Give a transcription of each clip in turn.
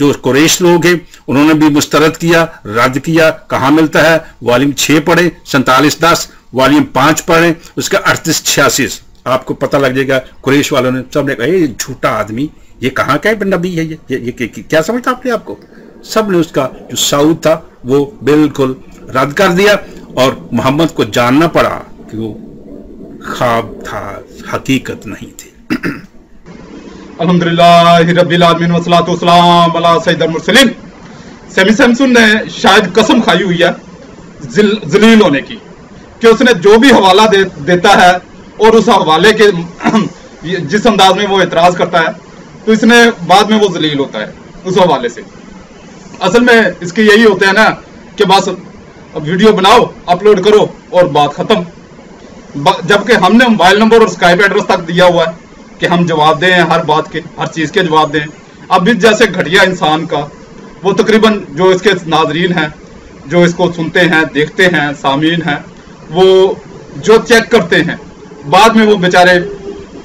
जो कुरैश लोग हैं उन्होंने भी मुस्तरद किया, रद्द किया। कहाँ मिलता है? वॉल्यूम 6 पढ़े 47-10, वॉल्यूम 5 पढ़े उसका 38-86, आपको पता लग जाएगा। कुरैश वालों ने सब ने कहा ये झूठा आदमी, ये कहाँ का है नबी है, ये क्या समझता आपने आपको? सब ने उसका जो सऊद था वो बिल्कुल रद्द कर दिया और मोहम्मद को जानना पड़ा कि वो ख्वाब था, हकीकत नहीं थी। अल्हम्दुलिल्लाह रब्बिल आलमीन वस्सलातु वस्सलाम अला सय्यिदिल मुरसलीन। सेमी सैमसन ने शायद कसम खाई हुई है जलील होने की कि उसने जो भी हवाला देता है और उस हवाले के जिस अंदाज में वो एतराज करता है तो इसने बाद में वो जलील होता है उस हवाले से। असल में इसके यही होते हैं ना कि बस वीडियो बनाओ, अपलोड करो और बात खत्म, जबकि हमने मोबाइल नंबर और स्काइप एड्रेस तक दिया हुआ है कि हम जवाब दें हर बात के, हर चीज़ के जवाब दें। अब इस जैसे घटिया इंसान का वो तकरीबन जो इसके नाजरीन हैं, जो इसको सुनते हैं, देखते हैं, सामीन हैं, वो जो चेक करते हैं बाद में वो बेचारे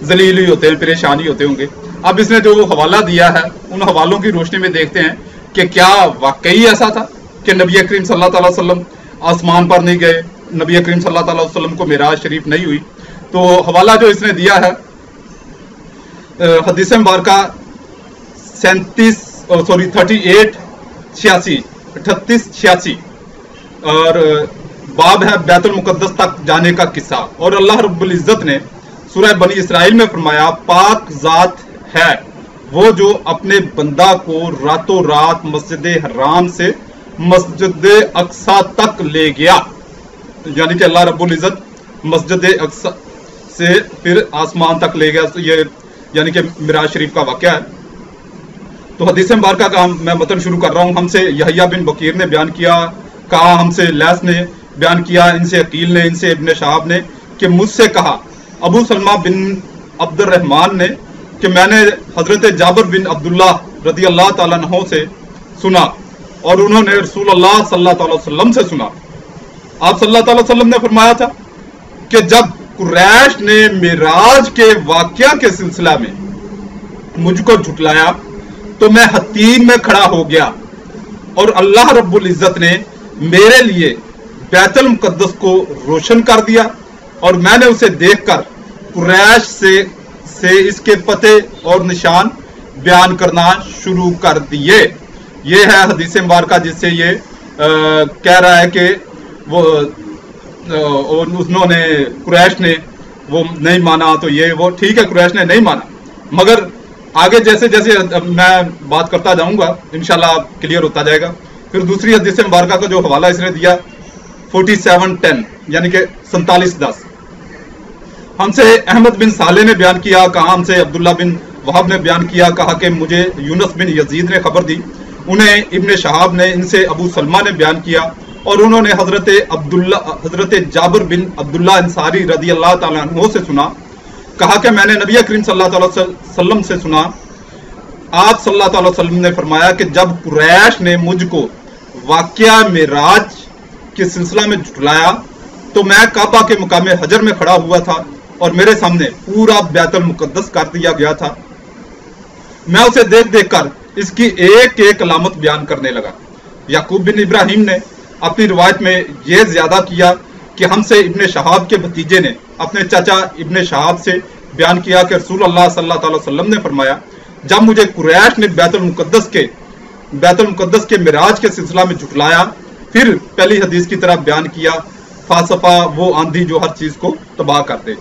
जलील ही होते हैं, परेशानी होते होंगे। अब इसने जो हवाला दिया है उन हवालों की रोशनी में देखते हैं कि क्या वाकई ऐसा था कि नबी करीम सल्लल्लाहु अलैहि वसल्लम आसमान पर नहीं गए, नबी करीम सल्लल्लाहु अलैहि वसल्लम को मेराज शरीफ नहीं हुई। तो हवाला जो इसने दिया है हदीस मुबारका 38-86 और बाब है बैतुल मुकद्दस तक जाने का किस्सा। और अल्लाह रब्बुल इज्जत ने सूरह बनी इसराइल में फरमाया, पाक जात है वो जो अपने बंदा को रातों रात मस्जिद हराम से मस्जिद अक्सा तक ले गया। यानी कि अल्लाह रब्बुल इज्जत मस्जिद अक्सा से फिर आसमान तक ले गया, ये यानी कि मिराज शरीफ का वाक़या है। तो हदीस मुबारका का मैं मतन शुरू कर रहा हूँ। हमसे यहया बिन बकीर ने बयान किया, कहा हमसे लैस ने बयान किया, इनसे अकील ने, इनसे इब्न शहाब ने कि मुझसे कहा अबू सलमा बिन अब्दुर्रहमान ने कि मैंने हजरत जाबिर बिन अब्दुल्लाह रदी अल्लाह ताला अन्हु से सुना और उन्होंने रसूल अल्लाह सल्लल्लाहु अलैहि वसल्लम से सुना। आप सल्लल्लाहु अलैहि वसल्लम ने फरमाया था कि जब कुरैश ने मिराज के वाक़या के सिलसिला में मुझको झुटलाया तो मैं हतीम में खड़ा हो गया और अल्लाह रब्बुल इज्जत ने मेरे लिए बैतुल मुकद्दस को रोशन कर दिया और मैंने उसे देखकर कुरैश से इसके पते और निशान बयान करना शुरू कर दिए। ये है हदीस मुबारका जिससे ये कह रहा है कि वो उन्होंने कुरैश ने वो नहीं माना, तो ये वो ठीक है, कुरैश ने नहीं माना, मगर आगे जैसे जैसे मैं बात करता जाऊंगा इंशाल्लाह क्लियर होता जाएगा। फिर दूसरी हदीस मुबारका का जो हवाला इसने दिया 47-10 यानी कि 47-10, हमसे अहमद बिन साले ने बयान किया, कहा हमसे अब्दुल्ला बिन वहाब ने बयान किया, कहा कि मुझे यूनुस बिन यजीद ने खबर दी, उन्हें इब्न शहाब ने, इनसे अबू सलमा ने बयान किया और उन्होंने हजरत जाबिर बिन अब्दुल्ला अंसारी रदी अल्लाह ताला अन्हु से सुना, कहा कि मैंने नबी करीम सल्लल्लाहु अलैहि वसल्लम से सुना, आप सल्लल्लाहु अलैहि वसल्लम ने फरमाया कि जब कुरैश ने मुझको वाक़या मिराज के सिलसिला में झुटलाया तो मैं काबा के मुकामे हजर में खड़ा हुआ था और मेरे सामने पूरा बैतुल मुकद्दस कर दिया गया था। मैं उसे देख देख कर इसकी एक एक अलामत बयान करने लगा। याकूब बिन इब्राहिम ने अपनी रिवायत में यह ज्यादा किया कि हमसे इब्न शहाब के भतीजे ने अपने चाचा इब्न शहाब से बयान किया कि रसूल अल्लाह सल्लल्लाहु अलैहि वसल्लम ने फरमाया, जब मुझे कुरैश ने बैतुल मुकद्दस के मिराज के सिलसिला में झुटलाया, फिर पहली हदीस की तरह बयान किया, फासफा वो आंधी जो हर चीज को तबाह कर दे।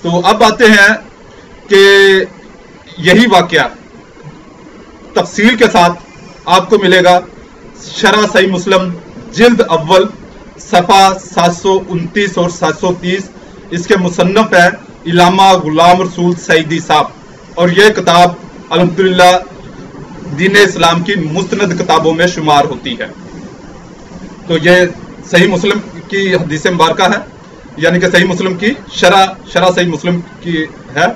तो अब आते हैं कि यही वाकया तफसील के साथ आपको मिलेगा शरह सही मुस्लिम जिल्द अव्वल सफ़ा 729 और 730। इसके मुसन्नफ है इलामा गुलाम रसूल सईदी साहब और यह किताब अल्हम्दुलिल्लाह दीन इस्लाम की मुस्तनद किताबों में शुमार होती है। तो ये सही मुस्लिम की हदीस मुबारका है, यानी कि सही मुस्लिम की शरह सही मुस्लिम की है।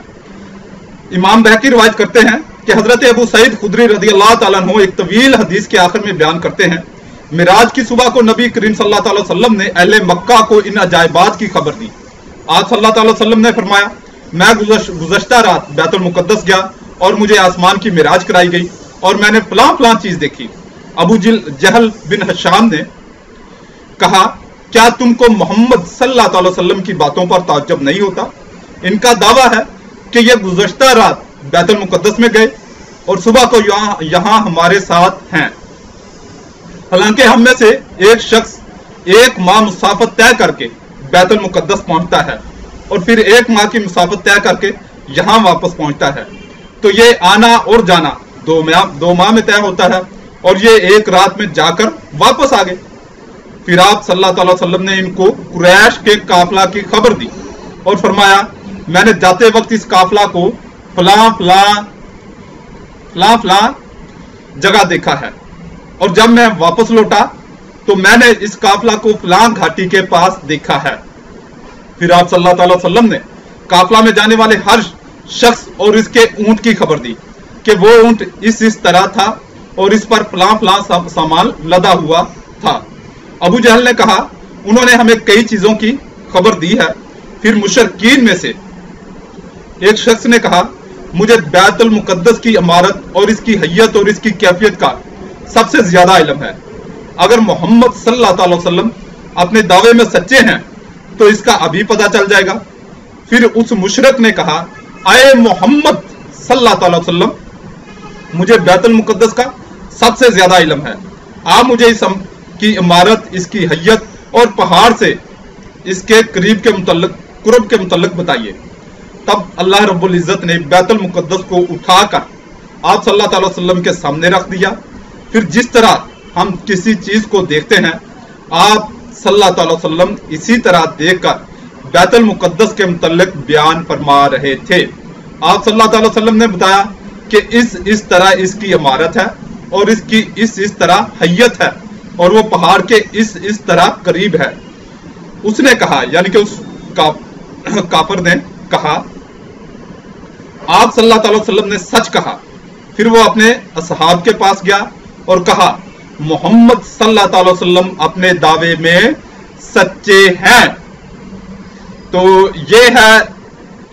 इमाम बहकी रिवायत करते हैं कि हजरत अबू सईद खुदरी रदी अल्लाह ताला अन्हु एक तवील हदीस के आखिर में बयान करते हैं, मिराज की सुबह को नबी करीम सल्लल्लाहु अलैहि वसल्लम ने अहले मक्का को इन अजायबात की खबर दी। आप सल्लल्लाहु अलैहि वसल्लम ने फरमाया, मैं गुज़श्ता रात बैतुल मुकद्दस गया और मुझे आसमान की मिराज कराई गई اور میں نے فلاں فلاں چیز دیکھی۔ ابو جہل بن ہشام نے کہا کیا تم کو محمد صلی اللہ علیہ وسلم کی باتوں پر تعجب نہیں ہوتا؟ ان کا دعویٰ ہے کہ یہ گزشتہ رات بیت المقدس میں گئے اور صبح کو یہاں ہمارے ساتھ ہیں، حالانکہ ہم میں سے ایک شخص ایک ماہ مسافت طے کر کے بیت المقدس پہنچتا ہے اور پھر ایک ماہ کی مسافت طے کر کے یہاں واپس پہنچتا ہے، تو یہ آنا اور جانا 2 ماہ میں طے ہوتا ہے، اور یہ ایک رات میں جا کر واپس آ گئے۔ پھر آپ صلی اللہ علیہ وسلم نے ان کو قریش کے قافلہ کی خبر دی اور فرمایا میں نے جاتے وقت اس قافلہ کو فلاں فلاں جگہ دیکھا ہے، اور جب میں واپس لوٹا تو میں نے اس قافلہ کو فلاں گھاٹی کے پاس دیکھا ہے۔ پھر آپ صلی اللہ علیہ وسلم نے قافلہ میں جانے والے ہر شخص اور اس کے اونٹ کی خبر دی کہ وہ اونٹ اس طرح تھا اور اس پر فلاں فلاں سامان لدا ہوا تھا۔ ابو جہل نے کہا انہوں نے ہمیں کئی چیزوں کی خبر دی ہے۔ پھر مشرکین میں سے ایک شخص نے کہا مجھے بیت المقدس کی عمارت اور اس کی حیت اور اس کی کیفیت کا سب سے زیادہ علم ہے، اگر محمد صلی اللہ علیہ وسلم اپنے دعوے میں سچے ہیں تو اس کا ابھی پتہ چل جائے گا۔ پھر اس مشرک نے کہا اے محمد صلی اللہ علیہ وسلم مجھے بیت المقدس کا سب سے زیادہ علم ہے، آپ مجھے اس کی عمارت، اس کی حیت اور پہاڑ سے اس کے قرب کے متعلق بتائیے۔ تب اللہ رب العزت نے بیت المقدس کو اٹھا کر آپ صلی اللہ علیہ وسلم کے سامنے رکھ دیا۔ پھر جس طرح ہم کسی چیز کو دیکھتے ہیں آپ صلی اللہ علیہ وسلم اسی طرح دیکھ کر بیت المقدس کے متعلق بیان فرما رہے تھے۔ آپ صلی اللہ علیہ وسلم نے بتایا کہ اس طرح اس کی عمارت ہے اور اس کی اس طرح حیت ہے اور وہ پہاڑ کے اس طرح قریب ہے۔ اس نے کہا یعنی کہ اس کافر نے کہا آپ صلی اللہ علیہ وسلم نے سچ کہا۔ پھر وہ اپنے اصحاب کے پاس گیا اور کہا محمد صلی اللہ علیہ وسلم اپنے دعوے میں سچے ہیں۔ تو یہ ہے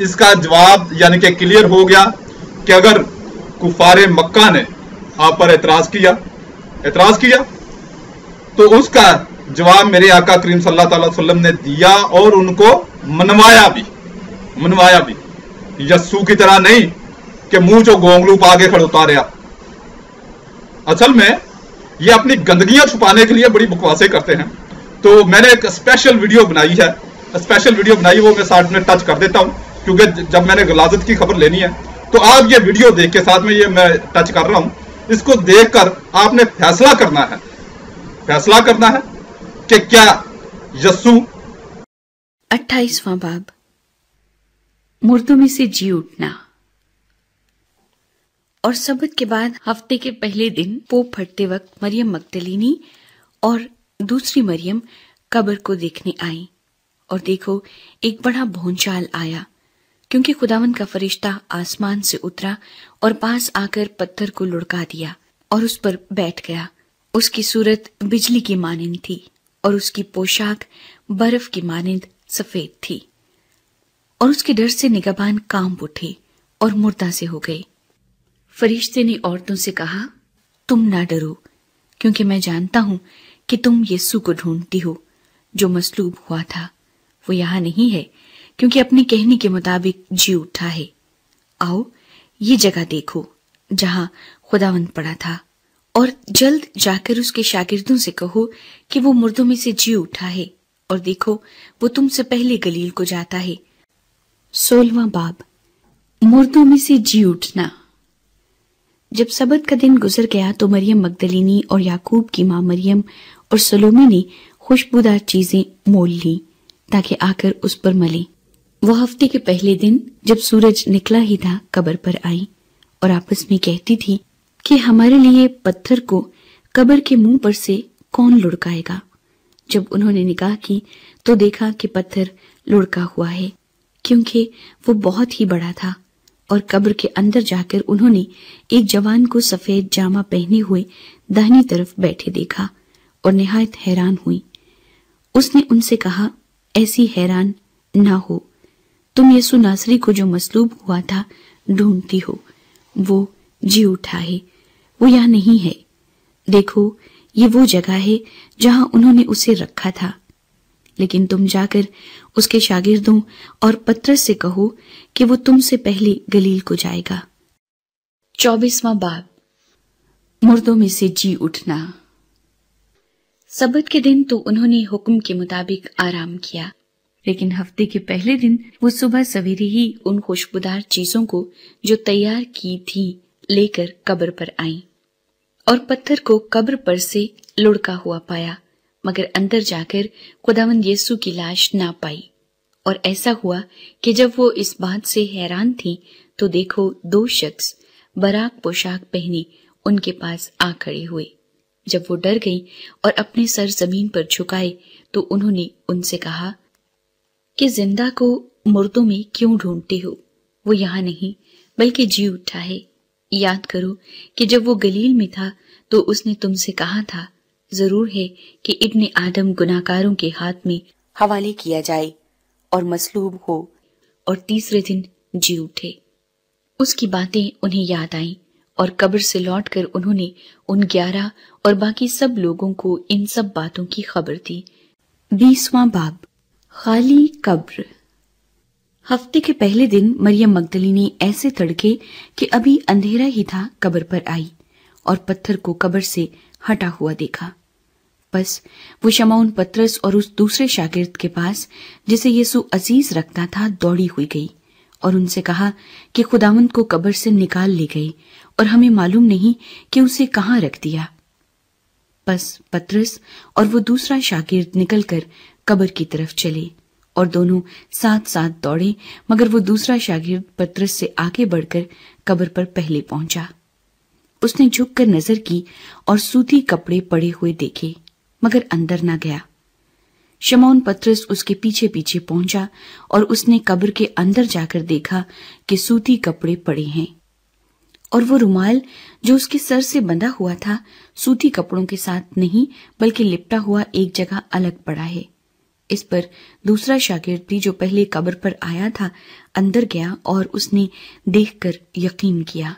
اس کا جواب، یعنی کہ کلیئر ہو گیا کہ اگر کفار مکہ نے آپ پر اعتراض کیا تو اس کا جواب میرے آقا کریم صلی اللہ علیہ وسلم نے دیا اور ان کو منوایا بھی، یسو کی طرح نہیں کہ منہ جو گونگلو پا کے کھڑوتا رہا۔ اصل میں یہ اپنی گندگیاں چھپانے کے لیے بڑی بکواسیں کرتے ہیں۔ تو میں نے ایک اسپیشل ویڈیو بنائی وہ میں ساتھ میں ٹچ کر دیتا ہوں، کیونکہ جب میں نے غلاظت کی خبر لینی ہے تو آپ یہ ویڈیو دیکھ کے ساتھ میں ٹچ کر رہا ہوں، اس کو دیکھ کر آپ نے فیصلہ کرنا ہے کہ کیا یسوع 28واں باب مردوں میں سے جی اٹھنا۔ اور سبت کے بعد ہفتے کے پہلے دن پوپ پھٹتے وقت مریم مگدلینی اور دوسری مریم قبر کو دیکھنے آئیں، اور دیکھو ایک بڑا بھونچال آیا، کیونکہ خداوند کا فرشتہ آسمان سے اترا اور پاس آ کر پتھر کو لڑکا دیا اور اس پر بیٹھ گیا۔ اس کی صورت بجلی کی مانند تھی اور اس کی پوشاک برف کی مانند سفید تھی، اور اس کے ڈر سے نگہبان کانپ اٹھے اور مردہ سے ہو گئے۔ فرشتے نے عورتوں سے کہا تم نہ ڈرو، کیونکہ میں جانتا ہوں کہ تم یسوع کو ڈھونڈتی ہو جو مصلوب ہوا تھا، وہ یہاں نہیں ہے کیونکہ اپنے کہنے کے مطابق جی اٹھا ہے۔ آؤ یہ جگہ دیکھو جہاں خداوند پڑا تھا، اور جلد جا کر اس کے شاگردوں سے کہو کہ وہ مردوں میں سے جی اٹھا ہے، اور دیکھو وہ تم سے پہلے گلیل کو جاتا ہے۔ 16واں باب مردوں میں سے جی اٹھنا۔ جب سبت کا دن گزر گیا تو مریم مگدلینی اور یعقوب کی ماں مریم اور سلومی نے خوشبودار چیزیں مول لیں تاکہ آ کر اس پر ملیں۔ وہ ہفتے کے پہلے دن جب سورج نکلا ہی تھا قبر پر آئی اور آپس میں کہتی تھی کہ ہمارے لیے پتھر کو قبر کے منہ پر سے کون لڑکائے گا۔ جب انہوں نے نگاہ کی تو دیکھا کہ پتھر لڑکا ہوا ہے، کیونکہ وہ بہت ہی بڑا تھا، اور قبر کے اندر جا کر انہوں نے ایک جوان کو سفید جامہ پہنے ہوئے داہنی طرف بیٹھے دیکھا اور نہایت حیران ہوئی۔ اس نے ان سے کہا ایسی حیران نہ ہو، تم یسوع ناصری کو جو مصلوب ہوا تھا ڈھونڈتی ہو، وہ جی اٹھا ہے، वो यहाँ नहीं है। देखो, ये वो जगह है जहां उन्होंने उसे रखा था। लेकिन तुम जाकर उसके शागिर्दों और पतरस से कहो कि वो तुमसे पहले गलील को जाएगा। 24वां बाब, मुर्दों में से जी उठना। सब्त के दिन तो उन्होंने हुक्म के मुताबिक आराम किया, लेकिन हफ्ते के पहले दिन वो सुबह सवेरे ही उन खुशबूदार चीजों को जो तैयार की थी लेकर कब्र पर आई, और पत्थर को कब्र पर से लुढ़का हुआ पाया, मगर अंदर जाकर खुदावंद यीशु की लाश ना पाई। और ऐसा हुआ कि जब वो इस बात से हैरान थी तो देखो, 2 शख्स बराक पोशाक पहने उनके पास आ खड़े हुए। जब वो डर गई और अपने सर जमीन पर झुकाए तो उन्होंने उनसे कहा कि जिंदा को मुर्दों में क्यों ढूंढते हो? वो यहाँ नहीं बल्कि जी उठा है। याद करो कि जब वो गलील में था तो उसने तुमसे कहा था, जरूर है कि इब्ने आदम गुनाहगारों के हाथ में हवाले किया जाए और मसलूब हो और तीसरे दिन जी उठे। उसकी बातें उन्हें याद आईं और कब्र से लौटकर उन्होंने उन 11 और बाकी सब लोगों को इन सब बातों की खबर दी। 20वां बाब, खाली कब्र। हफ्ते के पहले दिन मरियम मगदलीनी ऐसे तड़के कि अभी अंधेरा ही था कब्र पर आई और पत्थर को कब्र से हटा हुआ देखा। बस वो शमौन पतरस और उस दूसरे शागिर्द के पास जिसे यीशु अजीज रखता था दौड़ी हुई गई और उनसे कहा कि खुदावंद को कब्र से निकाल ले गए और हमें मालूम नहीं कि उसे कहाँ रख दिया। बस पतरस और वो दूसरा शागिर्द निकलकर कब्र की तरफ चले और दोनों साथ साथ दौड़े, मगर वो दूसरा शागिर्द पतरस से आगे बढ़कर कब्र पर पहले पहुंचा। उसने झुककर नजर की और सूती कपड़े पड़े हुए देखे, मगर अंदर न गया। शमौन पतरस उसके पीछे पीछे पहुंचा और उसने कब्र के अंदर जाकर देखा कि सूती कपड़े पड़े हैं और वो रुमाल जो उसके सर से बंधा हुआ था सूती कपड़ों के साथ नहीं बल्कि लिपटा हुआ एक जगह अलग पड़ा है। इस पर दूसरा शागिर्द भी जो पहले कब्र पर आया था अंदर गया और उसने देखकर यकीन किया,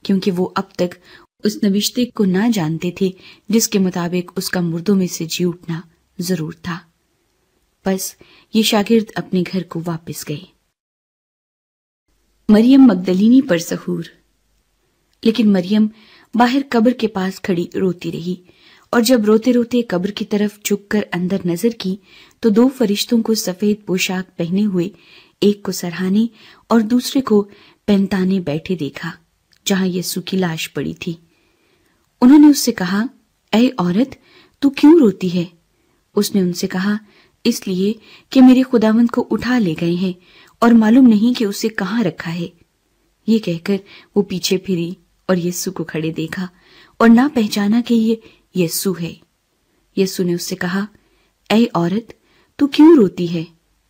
क्योंकि वो अब तक उस नविश्ते को ना जानते थे जिसके मुताबिक उसका मुर्दों में से जी उठना जरूर था। बस ये शागिर्द अपने घर को वापस गए। मरियम मगदलीनी पर सहूर। लेकिन मरियम बाहर कब्र के पास खड़ी रोती रही और जब रोते रोते कब्र की तरफ झुककर अंदर नजर की तो 2 फरिश्तों को सफेद पोशाक पहने हुए, एक को सरहाने और दूसरे को पैंताने बैठे देखा जहां यीशु की लाश पड़ी थी। उन्होंने उससे कहा, ऐ औरत, तू क्यों रोती है? उसने उनसे कहा, इसलिए कि मेरे खुदावंद को उठा ले गए हैं और मालूम नहीं कि उसे कहाँ रखा है। ये कहकर वो पीछे फिरी और यीशु को खड़े देखा और ना पहचाना कि ये यीशु है। यीशु ने उससे कहा, ऐ औरत, तू क्यों रोती है?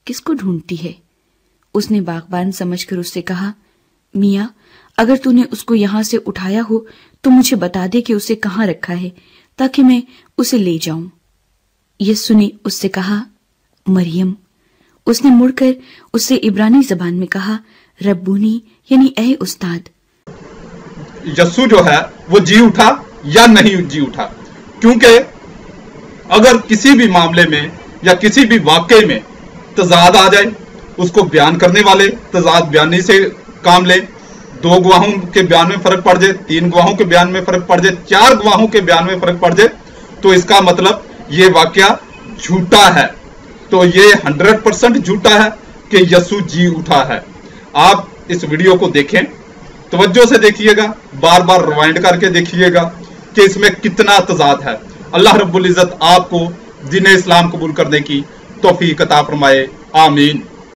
किसको ढूंढती है? उसने बागबान समझकर उससे कहा, मियां, अगर तूने उसको यहां से उठाया हो तो मुझे बता दे कि उसे कहाँ रखा है ताकि मैं उसे ले जाऊं। यीशु ने उससे कहा, मरियम। उसने मुड़कर उससे इब्रानी जबान में कहा, रब्बूनी, यानी ऐ उस्ताद। यीशु जो है वो जी उठा या नहीं जी उठा, क्योंकि अगर किसी भी मामले में या किसी भी वाकये में तजाद आ जाए, उसको बयान करने वाले तजाद बयानी से काम ले। 2 गवाहों के बयान में फर्क पड़ जाए, 3 गवाहों के बयान में फर्क पड़ जाए, 4 गवाहों के बयान में फर्क पड़ जाए, तो इसका मतलब ये वाकया झूठा है। तो ये 100% झूठा है कि यीशु जी उठा है। आप इस वीडियो को देखें, तवज्जो से देखिएगा, बार बार रिवाइंड करके देखिएगा कि इसमें कितना तजाद है। अल्लाह रब्बुल इज्जत आपको दीन इस्लाम कबूल करने की तौफीक अता फरमाए। आमीन।